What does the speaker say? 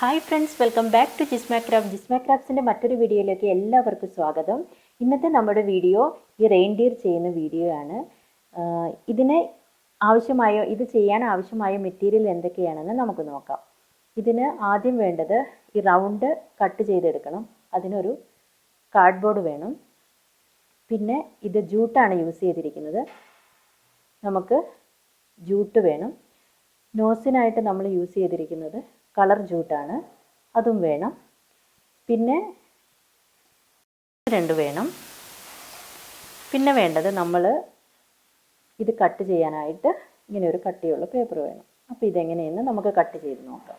Hi friends, welcome back to Jisma ക്രാഫ്റ്റ്സിൻ്റെ മറ്റൊരു വീഡിയോയിലേക്ക് എല്ലാവർക്കും സ്വാഗതം. ഇന്നത്തെ നമ്മുടെ വീഡിയോ ഈ റെയിൻഡിയർ ചെയ്യുന്ന വീഡിയോ ആണ്. ഇത് ചെയ്യാൻ ആവശ്യമായ മെറ്റീരിയൽ എന്തൊക്കെയാണെന്ന് നമുക്ക് നോക്കാം. ഇതിന് ആദ്യം വേണ്ടത് ഈ റൗണ്ട് കട്ട് ചെയ്തെടുക്കണം. അതിനൊരു കാർഡ്ബോർഡ് വേണം. പിന്നെ ഇത് ജൂട്ടാണ് യൂസ് ചെയ്തിരിക്കുന്നത്. നമുക്ക് ജൂട്ട് വേണം. നോസിനായിട്ട് നമ്മൾ യൂസ് ചെയ്തിരിക്കുന്നത് കളർ ജൂട്ടാണ്, അതും വേണം. പിന്നെ രണ്ട് വേണം. പിന്നെ വേണ്ടത് നമ്മൾ ഇത് കട്ട് ചെയ്യാനായിട്ട് ഇങ്ങനെ ഒരു കട്ടിയുള്ള പേപ്പർ വേണം. അപ്പോൾ ഇതെങ്ങനെയെന്ന് നമുക്ക് കട്ട് ചെയ്ത് നോക്കാം.